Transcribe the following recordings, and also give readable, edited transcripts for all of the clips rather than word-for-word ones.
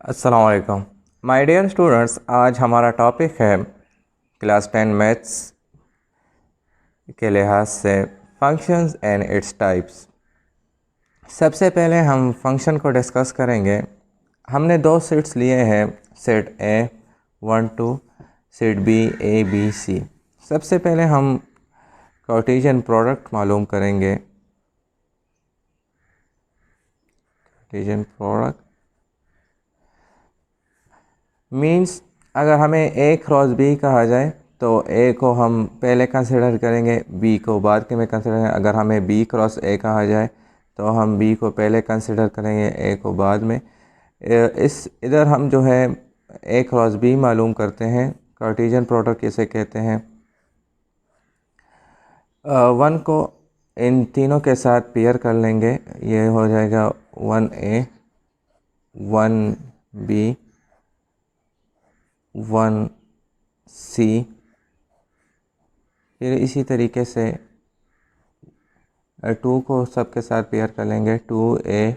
अस्सलाम वालेकुम my dear students. आज हमारा टॉपिक है क्लास 10 मैथ्स के लिहाज से फंक्शंस एंड इट्स टाइप्स। सबसे पहले हम फंक्शन को डिस्कस करेंगे। हमने दो सेट्स लिए हैं, set A 1 2, set B A B C. सबसे पहले हम कार्टेशियन प्रोडक्ट मालूम करेंगे। कार्टेशियन प्रोडक्ट मीन्स अगर हमें ए क्रॉस बी कहा जाए तो ए को हम पहले कंसिडर करेंगे, बी को बाद के में कंसिडर करेंगे। अगर हमें बी क्रॉस ए कहा जाए तो हम बी को पहले कंसिडर करेंगे, ए को बाद में। इधर हम जो है ए क्रॉस बी मालूम करते हैं। कार्टेशियन प्रोडक्ट किसे कहते हैं? वन को इन तीनों के साथ पेयर कर लेंगे, ये हो जाएगा 1a 1b 1c। फिर इसी तरीके से 2 को सबके साथ पेयर कर लेंगे, 2a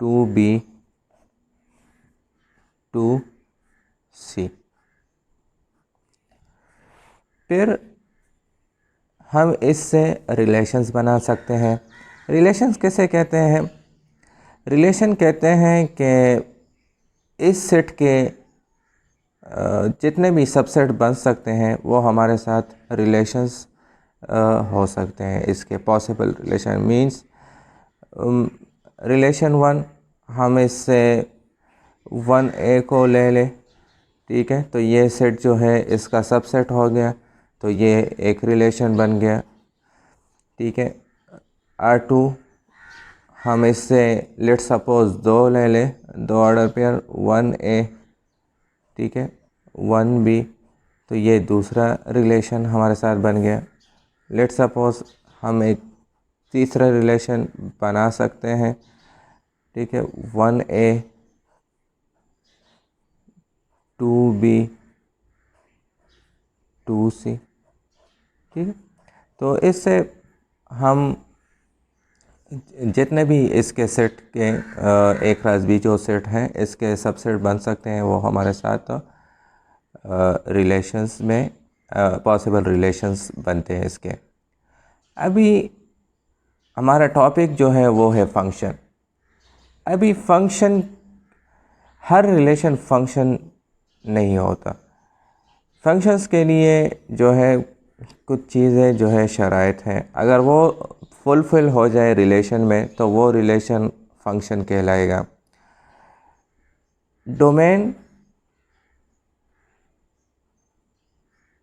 2b 2c। फिर हम इससे रिलेशंस बना सकते हैं। रिलेशंस किसे कहते हैं? रिलेशन कहते हैं कि इस सेट के जितने भी सबसेट बन सकते हैं वो हमारे साथ रिलेशंस हो सकते हैं। इसके पॉसिबल रिलेशन मीन्स रिलेशन 1, हम इससे 1a को ले लें, ठीक है, तो ये सेट जो है इसका सबसेट हो गया, तो ये एक रिलेशन बन गया, ठीक है। R2 हम इससे लेट सपोज 2 ले लें, 2 ऑर्डर पेयर 1a, ठीक है, 1b, तो ये दूसरा रिलेशन हमारे साथ बन गया। लेट सपोज हम एक तीसरा रिलेशन बना सकते हैं, ठीक है, 1a 2b 2c, ठीक है। तो इससे हम जितने भी इसके सेट के ए क्रॉस बी जो सेट हैं इसके सबसेट बन सकते हैं वो हमारे साथ रिलेशंस में पॉसिबल रिलेशंस बनते हैं इसके। अभी हमारा टॉपिक जो है वो है फंक्शन। अभी फंक्शन, हर रिलेशन फंक्शन नहीं होता। फंक्शंस के लिए जो है कुछ चीज़ें जो है शराइत हैं, अगर वो फुलफ़िल हो जाए रिलेशन में तो वो रिलेशन फंक्शन कहलाएगा। Domain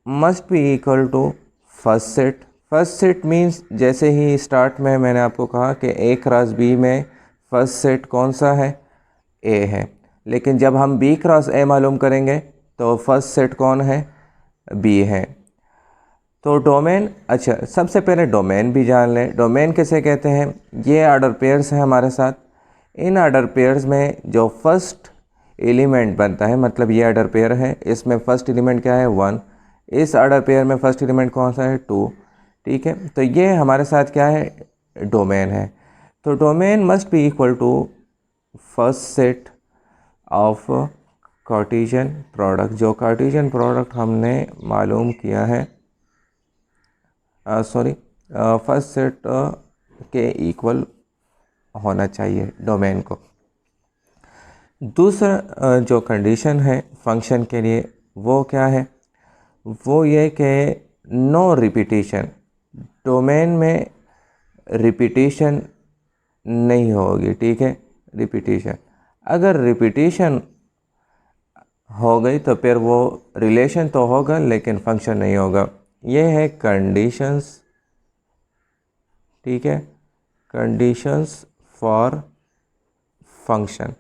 must be equal to first set. First set means जैसे ही स्टार्ट में मैंने आपको कहा कि ए क्रॉस बी में फर्स्ट सेट कौन सा है? ए है। लेकिन जब हम बी क्रॉस ए मालूम करेंगे तो फर्स्ट सेट कौन है? बी है। तो डोमेन, अच्छा सबसे पहले डोमेन भी जान लें। डोमेन किसे कहते हैं? ये ऑर्डर पेयर्स हैं हमारे साथ। इन ऑर्डर पेयर्स में जो फर्स्ट एलिमेंट बनता है, मतलब ये ऑर्डर पेयर है, इसमें फर्स्ट एलिमेंट क्या है? 1। इस ऑर्डर पेयर में फर्स्ट एलिमेंट कौन सा है? 2, ठीक है। तो ये हमारे साथ क्या है? डोमेन है। तो domain must be equal to first set of Cartesian product. जो कार्टेशियन प्रोडक्ट हमने मालूम किया है, फर्स्ट सेट के इक्वल होना चाहिए डोमेन को। दूसरा जो कंडीशन है फंक्शन के लिए वो क्या है? वो ये कि नो रिपीटिशन। डोमेन में रिपीटिशन नहीं होगी, ठीक है। रिपीटिशन, अगर रिपीटिशन हो गई तो फिर वो रिलेशन तो होगा लेकिन फंक्शन नहीं होगा। ये है कंडीशंस, ठीक है, कंडीशंस फॉर फंक्शन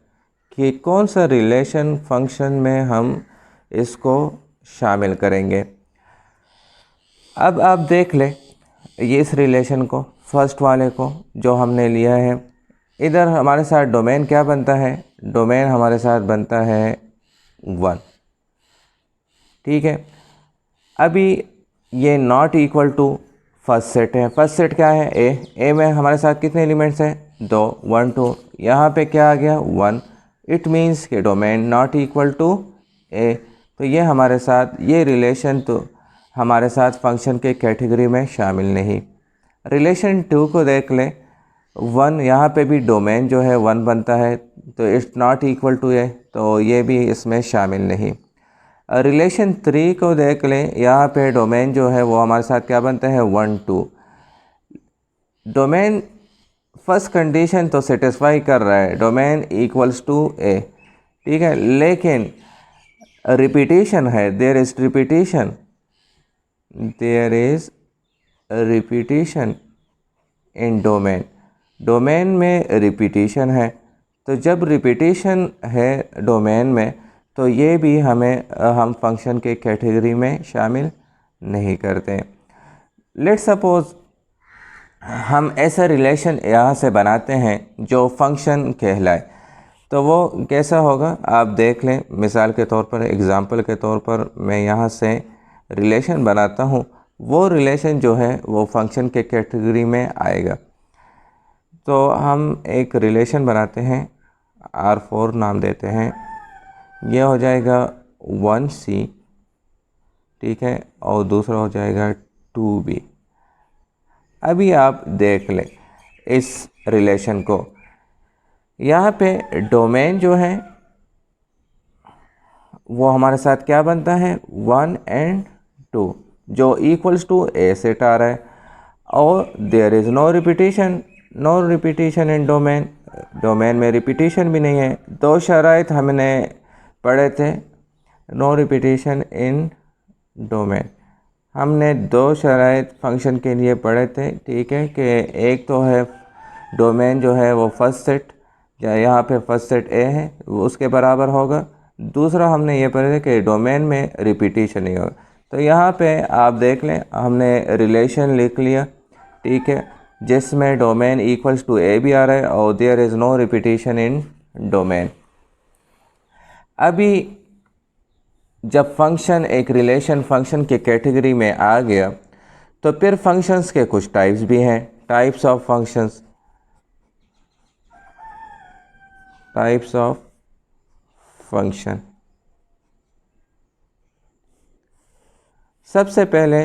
कि कौन सा रिलेशन फंक्शन में हम इसको शामिल करेंगे। अब आप देख लें ये इस रिलेशन को, फर्स्ट वाले को जो हमने लिया है। इधर हमारे साथ डोमेन क्या बनता है? डोमेन हमारे साथ बनता है 1, ठीक है। अभी ये not equal to first set है। फर्स्ट सेट क्या है? ए में हमारे साथ कितने एलिमेंट्स हैं? 2, 1 2। यहाँ पे क्या आ गया? 1। इट मीन्स कि डोमेन नॉट इक्वल टू ए। तो ये हमारे साथ ये रिलेशन तो हमारे साथ फंक्शन के कैटेगरी में शामिल नहीं। रिलेशन 2 को देख लें। 1 यहाँ पे भी डोमेन जो है 1 बनता है, तो इट्स नॉट इक्वल टू ए, तो ये भी इसमें शामिल नहीं। रिलेशन 3 को देख लें। यहाँ पे डोमेन जो है वो हमारे साथ क्या बनता है 1 2। डोमेन फर्स्ट कंडीशन तो सेटिस्फाई कर रहा है, डोमेन इक्वल्स टू ए, ठीक है, लेकिन रिपीटिशन है, there is repetition, there is repetition in domain. Domain में रिपीटिशन है, तो जब रिपीटिशन है डोमेन में तो ये भी हम फंक्शन के कैटेगरी में शामिल नहीं करते। लेट्स सपोज हम ऐसा रिलेशन यहाँ से बनाते हैं जो फंक्शन कहलाए, तो वो कैसा होगा आप देख लें। मिसाल के तौर पर, एग्ज़ाम्पल के तौर पर मैं यहाँ से रिलेशन बनाता हूँ, वो रिलेशन जो है वो फंक्शन के कैटेगरी में आएगा। तो हम एक रिलेशन बनाते हैं, R4 नाम देते हैं, यह हो जाएगा 1C, ठीक है, और दूसरा हो जाएगा 2B। अभी आप देख लें इस रिलेशन को। यहाँ पे डोमेन जो है वो हमारे साथ क्या बनता है 1 and 2, जो इक्वल्स टू ए सेट आ रहा है, और there is no repetition in domain. Domain में रिपीटिशन भी नहीं है। 2 शराइत हमने पढ़े थे, नो रिपीटिशन इन डोमेन। हमने 2 शराइत फंक्शन के लिए पढ़े थे, ठीक है, कि एक तो है डोमेन जो है वो फर्स्ट सेट, या यहाँ पे फर्स्ट सेट ए है, वो उसके बराबर होगा। दूसरा हमने ये पढ़ा कि डोमेन में रिपीटिशन नहीं होगा। तो यहाँ पे आप देख लें हमने रिलेशन लिख लिया, ठीक है, जिसमें डोमेन इक्वल्स टू ए भी आ रहा है और there is no repetition in domain. अभी जब फंक्शन एक रिलेशन फंक्शन के कैटेगरी में आ गया तो फिर फंक्शंस के कुछ टाइप्स भी हैं, types of functions, types of function. सबसे पहले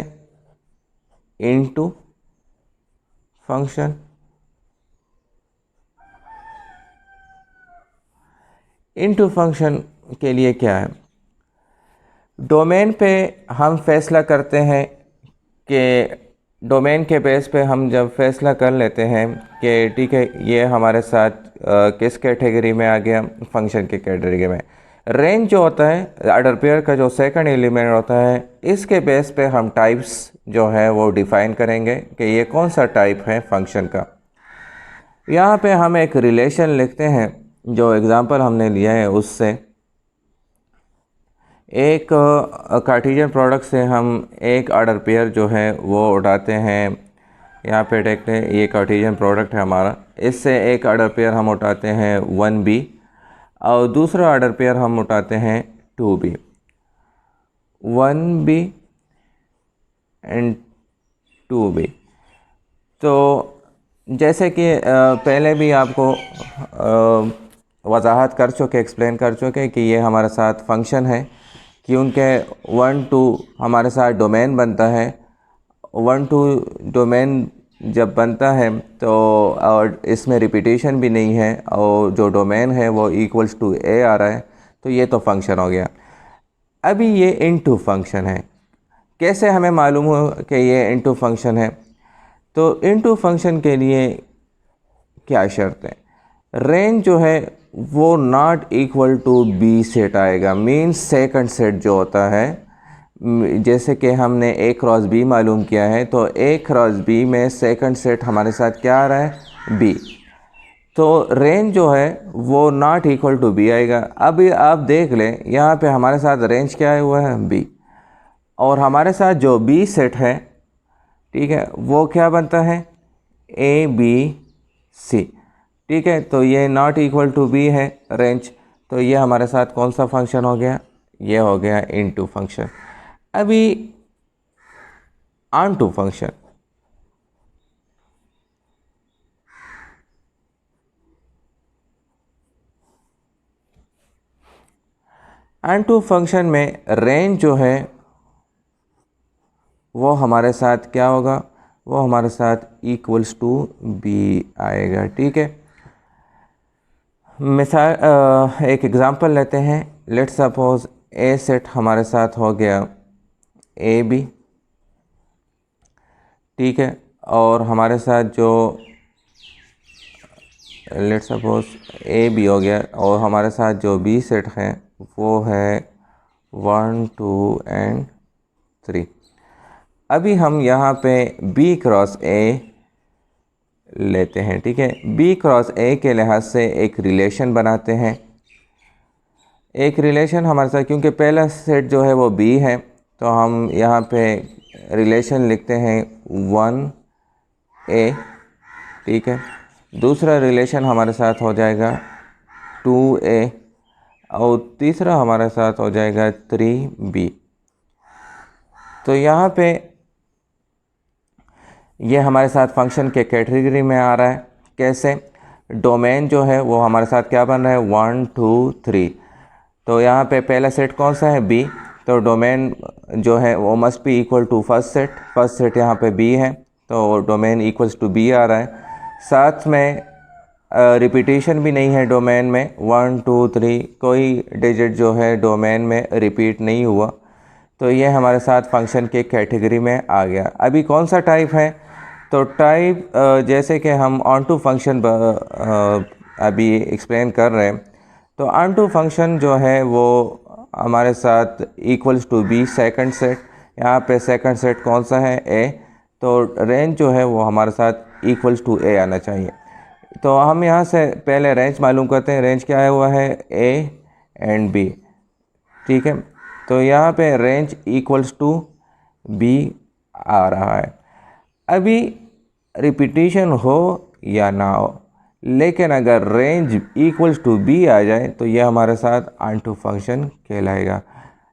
इनटू फंक्शन। इनटू फंक्शन के लिए क्या है, डोमेन पे हम फैसला करते हैं कि डोमेन के बेस पे हम जब फैसला कर लेते हैं कि ठीक है ये हमारे साथ किस कैटेगरी में आ गया, फंक्शन के कैटेगरी में। रेंज जो होता है ऑर्डर पेयर का जो सेकंड एलिमेंट होता है, इसके बेस पे हम टाइप्स जो है वो डिफ़ाइन करेंगे कि ये कौन सा टाइप है फंक्शन का। यहाँ पे हम एक रिलेशन लिखते हैं, जो एग्ज़ाम्पल हमने लिया है उससे। एक कार्टेशियन प्रोडक्ट से हम एक ऑर्डर पेयर जो है वो उठाते हैं। यहाँ पे देखते हैं ये कार्टेशियन प्रोडक्ट है हमारा, इससे एक ऑर्डर पेयर हम उठाते हैं 1B और दूसरा ऑर्डर पेयर हम उठाते हैं 2B। 1B and 2B। तो जैसे कि पहले भी आपको वजाहत कर चुके, एक्सप्लेन कर चुके कि ये हमारे साथ फंक्शन है, क्योंकि 1 2 हमारे साथ डोमेन बनता है। 1 2 डोमेन जब बनता है तो और इसमें रिपीटिशन भी नहीं है और जो डोमेन है वो इक्वल्स टू ए आ रहा है, तो ये तो फंक्शन हो गया। अभी ये इनटू फंक्शन है। कैसे हमें मालूम हो कि ये इनटू फंक्शन है, तो इनटू फंक्शन के लिए क्या शर्त है, रेंज जो है वो not equal to B set आएगा। मीन्स सेकंड सेट जो होता है, जैसे कि हमने ए क्रॉस बी मालूम किया है, तो ए क्रॉस बी में सेकंड सेट हमारे साथ क्या आ रहा है बी, तो रेंज जो है वो नॉट इक्वल टू बी आएगा। अभी आप देख लें यहाँ पे हमारे साथ रेंज क्या हुआ है बी, और हमारे साथ जो बी सेट है, ठीक है, वो क्या बनता है ए बी सी, ठीक है, तो ये नॉट इक्वल टू बी है रेंज। तो ये हमारे साथ कौन सा फंक्शन हो गया, ये हो गया इनटू फंक्शन। अभी onto function, onto function में रेंज जो है वो हमारे साथ क्या होगा, वो हमारे साथ इक्वल्स टू बी आएगा। ठीक है, मिसाल एक एग्ज़ाम्पल लेते हैं। लेट्स सपोज ए सेट हमारे साथ हो गया ए बी, ठीक है, और हमारे साथ जो लेट्स सपोज ए बी हो गया और हमारे साथ जो बी सेट है वो है 1 2 एंड 3। अभी हम यहाँ पे बी क्रॉस ए लेते हैं। ठीक है, बी क्रॉस ए के लिहाज से एक रिलेशन बनाते हैं। एक रिलेशन हमारे साथ, क्योंकि पहला सेट जो है वो बी है, तो हम यहाँ पे रिलेशन लिखते हैं 1a। ठीक है, दूसरा रिलेशन हमारे साथ हो जाएगा 2a और तीसरा हमारे साथ हो जाएगा 3b। तो यहाँ पे ये हमारे साथ फंक्शन के कैटेगरी में आ रहा है। कैसे? डोमेन जो है वो हमारे साथ क्या बन रहा है 1 2 3। तो यहाँ पे पहला सेट कौन सा है बी, तो डोमेन जो है वो must be equal to first set. First set यहाँ पे बी है तो डोमेन इक्वल्स टू बी आ रहा है। साथ में रिपीटेशन भी नहीं है डोमेन में, 1 2 3 कोई डिजिट जो है डोमेन में रिपीट नहीं हुआ। तो ये हमारे साथ फंक्शन के कैटेगरी में आ गया। अभी कौन सा टाइप है, तो टाइप जैसे कि हम ऑन टू फंक्शन अभी एक्सप्लेन कर रहे हैं, तो ऑन टू फंक्शन जो है वो हमारे साथ equals to B second set. यहाँ पे सेकंड सेट कौन सा है ए, तो रेंज जो है वो हमारे साथ इक्वल्स टू ए आना चाहिए। तो हम यहाँ से पहले रेंज मालूम करते हैं। रेंज क्या आया हुआ है ए एंड बी। ठीक है, तो यहाँ पे रेंज इक्वल्स टू बी आ रहा है। अभी रिपीटिशन हो या ना हो, लेकिन अगर रेंज इक्वल्स टू बी आ जाए तो यह हमारे साथ ऑन टू फंक्शन कहलाएगा।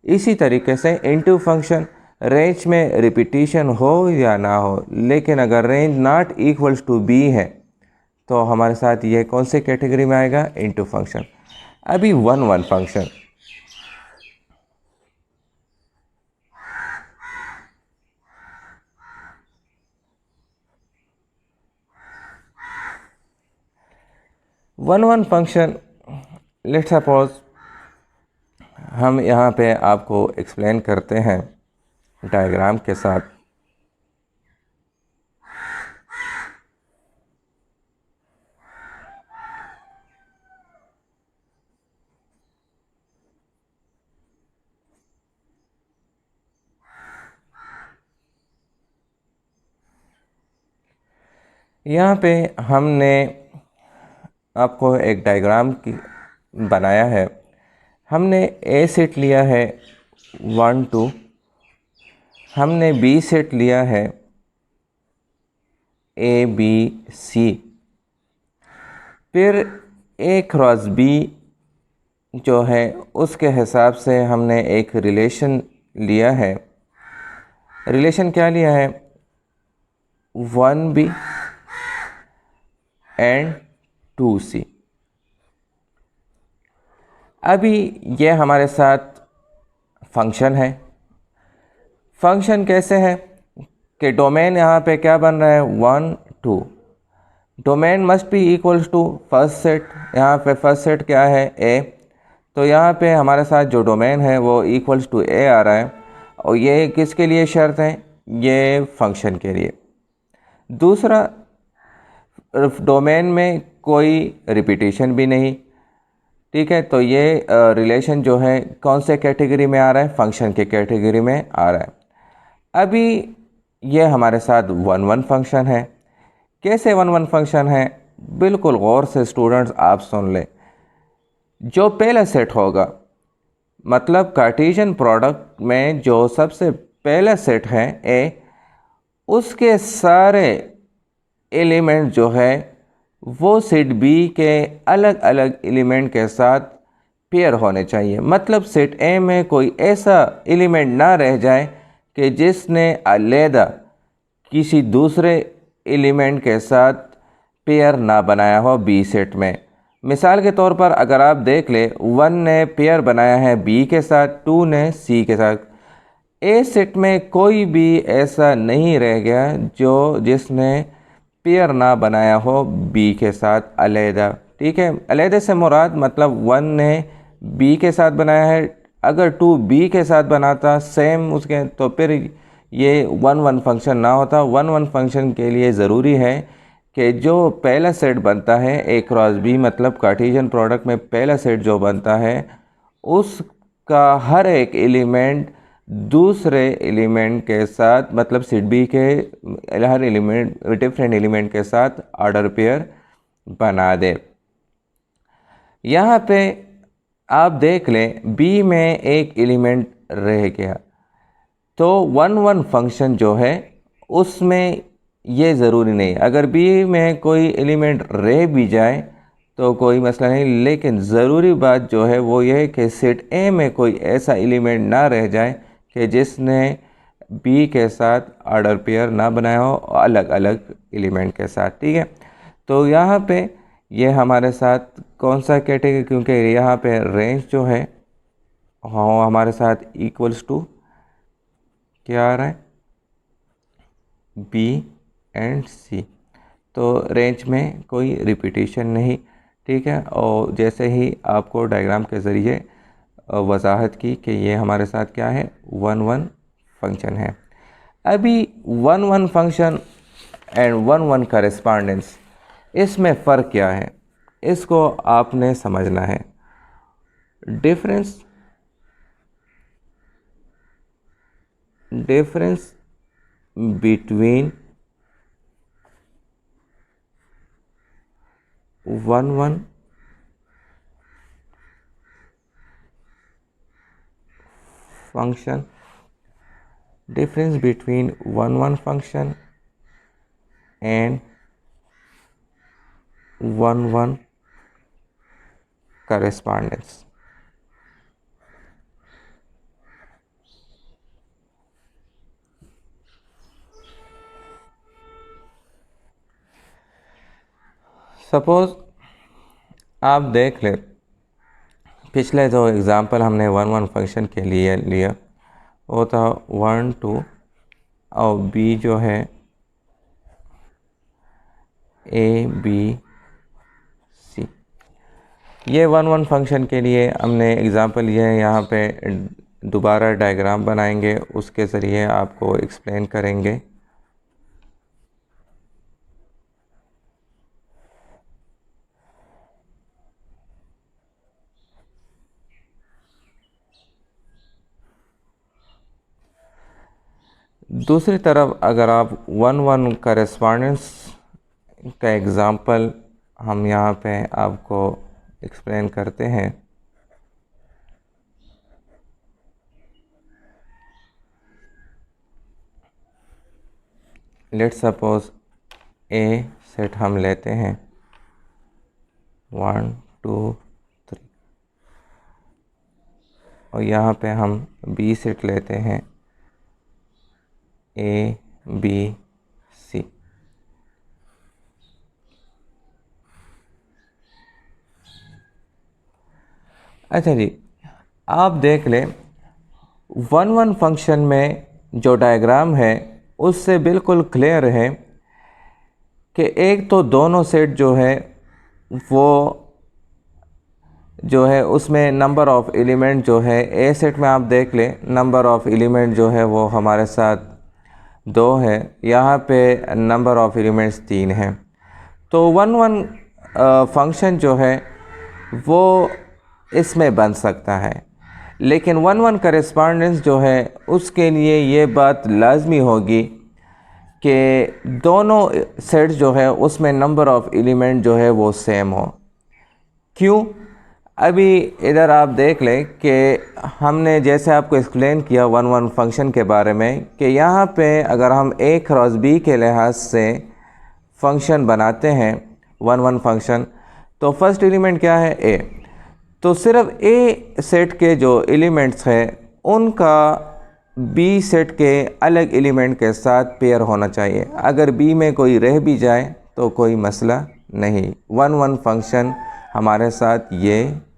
इसी तरीके से इनटू फंक्शन, रेंज में रिपीटिशन हो या ना हो, लेकिन अगर range not equals to B है तो हमारे साथ ये कौन से कैटेगरी में आएगा, इनटू फंक्शन। अभी 1 1 function, one function let's suppose हम यहाँ पे आपको एक्सप्लेन करते हैं डायग्राम के साथ। यहाँ पे हमने आपको एक डायग्राम की बनाया है। हमने ए सेट लिया है 1 2, हमने बी सेट लिया है ए बी सी, फिर ए क्रॉस बी जो है उसके हिसाब से हमने एक रिलेशन लिया है। रिलेशन क्या लिया है 1b एंड 2c। अभी ये हमारे साथ फंक्शन है। फंक्शन कैसे है कि डोमेन यहाँ पे क्या बन रहा है 1 2। Domain must be equals to first set. यहाँ पे फर्स्ट सेट क्या है ए, तो यहाँ पे हमारे साथ जो डोमेन है वो इक्वल्स टू ए आ रहा है। और ये किसके लिए शर्त है, ये फंक्शन के लिए। दूसरा, डोमेन में कोई रिपीटिशन भी नहीं। ठीक है, तो ये रिलेशन जो है कौन से कैटेगरी में आ रहा है, फंक्शन के कैटेगरी में आ रहा है। अभी ये हमारे साथ 1 1 फंक्शन है। कैसे 1 1 फंक्शन है, बिल्कुल गौर से स्टूडेंट्स आप सुन लें। जो पहला सेट होगा, मतलब कार्टेशियन प्रोडक्ट में जो सबसे पहला सेट है ए, उसके सारे एलिमेंट जो है वो सेट बी के अलग अलग एलिमेंट के साथ पेयर होने चाहिए। मतलब सेट ए में कोई ऐसा एलिमेंट ना रह जाए कि जिसने अलहदा किसी दूसरे एलिमेंट के साथ पेयर ना बनाया हो बी सेट में। मिसाल के तौर पर अगर आप देख ले 1 ने पेयर बनाया है बी के साथ, 2 ने सी के साथ। ए सेट में कोई भी ऐसा नहीं रह गया जिसने पेयर ना बनाया हो बी के साथ अलहदा। ठीक है, अलहदे से मुराद मतलब 1 ने बी के साथ बनाया है, अगर 2 बी के साथ बनाता सेम उसके तो फिर ये 1-1 फंक्शन ना होता। 1-1 फंक्शन के लिए ज़रूरी है कि जो पहला सेट बनता है ए क्रॉस बी मतलब कार्टेशियन प्रोडक्ट में पहला सेट जो बनता है उसका हर एक एलिमेंट दूसरे एलिमेंट के साथ मतलब सेट बी के हर एलिमेंट डिफरेंट एलिमेंट के साथ ऑर्डर पेयर बना दे। यहाँ पे आप देख लें बी में एक एलिमेंट रह गया तो 1-1 फंक्शन जो है उसमें ये ज़रूरी नहीं, अगर बी में कोई एलिमेंट रह भी जाए तो कोई मसला नहीं, लेकिन ज़रूरी बात जो है वो ये है कि सेट ए में कोई ऐसा एलिमेंट ना रह जाए कि जिसने बी के साथ ऑर्डर पेयर ना बनाया हो अलग अलग एलिमेंट के साथ। ठीक है, तो यहाँ पे ये हमारे साथ कौन सा कैटेगरी, क्योंकि यहाँ पे रेंज जो है हाँ हमारे साथ इक्वल्स टू क्या आ रहा है बी एंड सी, तो रेंज में कोई रिपीटिशन नहीं। ठीक है, और जैसे ही आपको डायग्राम के ज़रिए वजाहत की कि ये हमारे साथ क्या है 1-1 फंक्शन है। अभी 1-1 फंक्शन एंड 1-1 करेस्पॉन्डेंस, इसमें फ़र्क क्या है इसको आपने समझना है। Difference between 1-1 function, difference between 1-1 function and 1-1 correspondence। Suppose आप देख ले पिछले जो एग्ज़ाम्पल हमने 1-1 फंक्शन के लिए लिया वो था 1-2 और बी जो है ए बी सी। ये 1-1 फंक्शन के लिए हमने एग्ज़ाम्पल लिया है, यहाँ पे दोबारा डायग्राम बनाएंगे उसके ज़रिए आपको एक्सप्लेन करेंगे। दूसरी तरफ अगर आप 1-1 करेस्पॉन्डेंस का एग्ज़ाम्पल हम यहाँ पे आपको एक्सप्लेन करते हैं। लेट्स सपोज ए सेट हम लेते हैं 1 2 3 और यहाँ पे हम बी सेट लेते हैं ए बी सी। अच्छा जी, आप देख लें 1-1 फंक्शन में जो डायग्राम है उससे बिल्कुल क्लियर है कि एक तो दोनों सेट जो है वो जो है उसमें नंबर ऑफ़ एलिमेंट जो है ए सेट में आप देख लें नंबर ऑफ़ एलिमेंट जो है वो हमारे साथ 2 है, यहाँ पे नंबर ऑफ़ एलिमेंट्स 3 हैं। तो 1-1 फंक्शन जो है वो इसमें बन सकता है, लेकिन 1-1 करेस्पॉन्डेंस जो है उसके लिए ये बात लाजमी होगी कि दोनों सेट्स जो है उसमें नंबर ऑफ़ एलिमेंट जो है वो सेम हो। क्यों? अभी इधर आप देख लें कि हमने जैसे आपको एक्सप्लेन किया 1-1 फंक्शन के बारे में कि यहाँ पे अगर हम ए क्रॉस बी के लिहाज से फंक्शन बनाते हैं 1-1 फंक्शन, तो फर्स्ट एलिमेंट क्या है ए, तो सिर्फ ए सेट के जो एलिमेंट्स हैं उनका बी सेट के अलग एलिमेंट के साथ पेयर होना चाहिए। अगर बी में कोई रह भी जाए तो कोई मसला नहीं। 1-1 फंक्शन हमारे साथ ये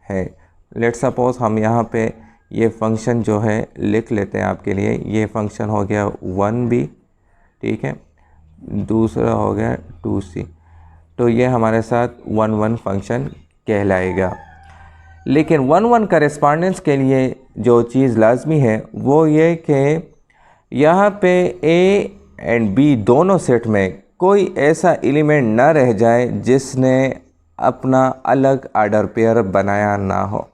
है। लेट सपोज हम यहाँ पे ये फंक्शन जो है लिख लेते हैं आपके लिए। ये फंक्शन हो गया 1b, ठीक है, दूसरा हो गया 2c। तो ये हमारे साथ 1 1 फंक्शन कहलाएगा। लेकिन 1 1 करेस्पॉन्डेंस के लिए जो चीज़ लाजमी है वो ये कि यहाँ पे ए एंड बी दोनों सेट में कोई ऐसा एलिमेंट ना रह जाए जिसने अपना अलग आर्डर पेयर बनाया ना हो।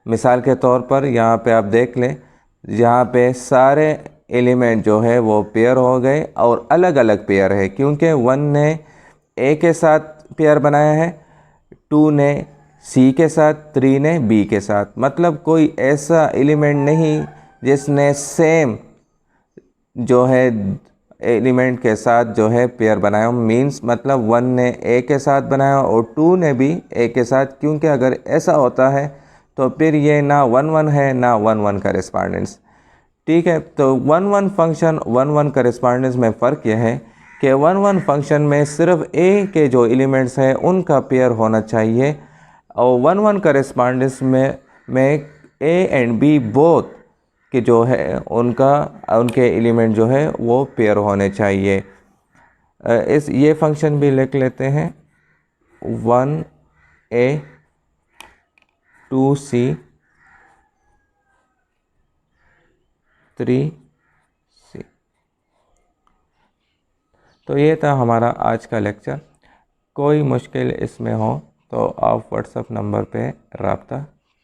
मिसाल के तौर पर यहाँ पे आप देख लें, यहाँ पे सारे एलिमेंट जो है वो पेयर हो गए और अलग अलग पेयर है, क्योंकि 1 ने ए के साथ पेयर बनाया है, 2 ने सी के साथ, 3 ने बी के साथ। मतलब कोई ऐसा एलिमेंट नहीं जिसने सेम जो है एलिमेंट के साथ जो है पेयर बनाया। मींस मतलब 1 ने ए के साथ बनाया और 2 ने भी ए के साथ, क्योंकि अगर ऐसा होता है तो फिर ये ना 1 1 है ना 1 1 करेस्पॉन्डेंस। ठीक है, तो 1 1 फंक्शन 1 1 करेस्पॉन्डेंस में फ़र्क यह है कि 1 1 फंक्शन में सिर्फ ए के जो एलिमेंट्स हैं उनका पेयर होना चाहिए, और 1 1 करेस्पॉन्डेंस में ए एंड बी बोथ कि जो है उनके एलिमेंट जो है वो पेयर होने चाहिए। इस ये फंक्शन भी लिख लेते हैं 1a 2c 3c। तो ये था हमारा आज का लेक्चर। कोई मुश्किल इसमें हो तो आप व्हाट्सएप नंबर पे रब्ता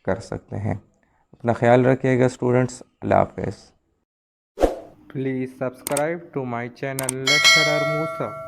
कर सकते हैं। अपना ख्याल रखिएगा स्टूडेंट्स। अल्लाह हाफ़िज़। Please subscribe to my channel Lecturer Musa.